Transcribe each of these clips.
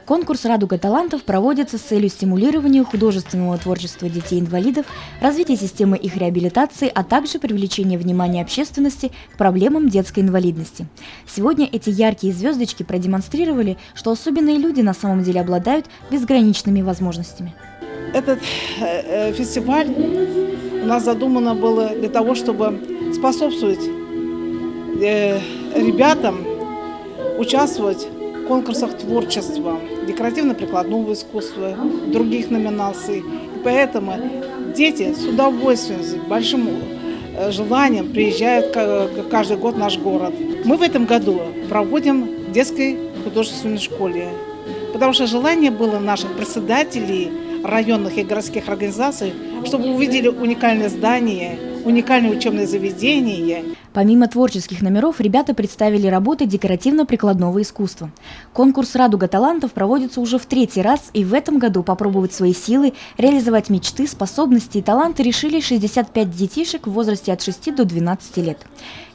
Конкурс «Радуга талантов» проводится с целью стимулирования художественного творчества детей-инвалидов, развития системы их реабилитации, а также привлечения внимания общественности к проблемам детской инвалидности. Сегодня эти яркие звездочки продемонстрировали, что особенные люди на самом деле обладают безграничными возможностями. Этот фестиваль у нас задумано было для того, чтобы способствовать ребятам участвовать в конкурсах творчества, декоративно-прикладного искусства, других номинаций. И поэтому дети с удовольствием, с большим желанием приезжают каждый год в наш город. Мы в этом году проводим в детской художественной школе, потому что желание было наших председателей районных и городских организаций, чтобы увидели уникальное здание, уникальное учебное заведение. Помимо творческих номеров, ребята представили работы декоративно-прикладного искусства. Конкурс «Радуга талантов» проводится уже в 3-й раз, и в этом году попробовать свои силы, реализовать мечты, способности и таланты решили 65 детишек в возрасте от 6 до 12 лет.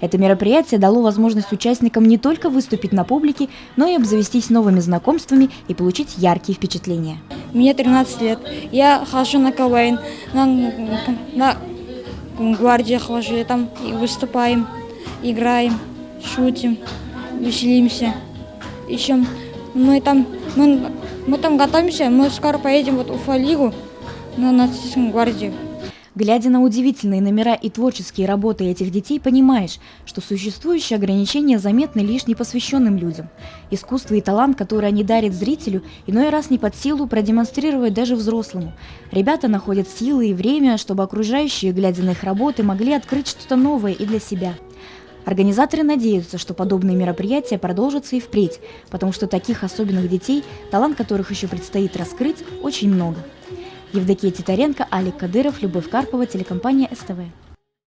Это мероприятие дало возможность участникам не только выступить на публике, но и обзавестись новыми знакомствами и получить яркие впечатления. Мне 13 лет. Я хожу на КВН, на гвардии хожу, там и выступаем, играем, шутим, веселимся. Еще мы там готовимся, мы скоро поедем в Уфа-лигу на нацистскую гвардию. Глядя на удивительные номера и творческие работы этих детей, понимаешь, что существующие ограничения заметны лишь непосвященным людям. Искусство и талант, который они дарят зрителю, иной раз не под силу продемонстрировать даже взрослому. Ребята находят силы и время, чтобы окружающие, глядя на их работы, могли открыть что-то новое и для себя. Организаторы надеются, что подобные мероприятия продолжатся и впредь, потому что таких особенных детей, талант которых еще предстоит раскрыть, очень много. Евдокия Титаренко, Алик Кадыров, Любовь Карпова, телекомпания СТВ.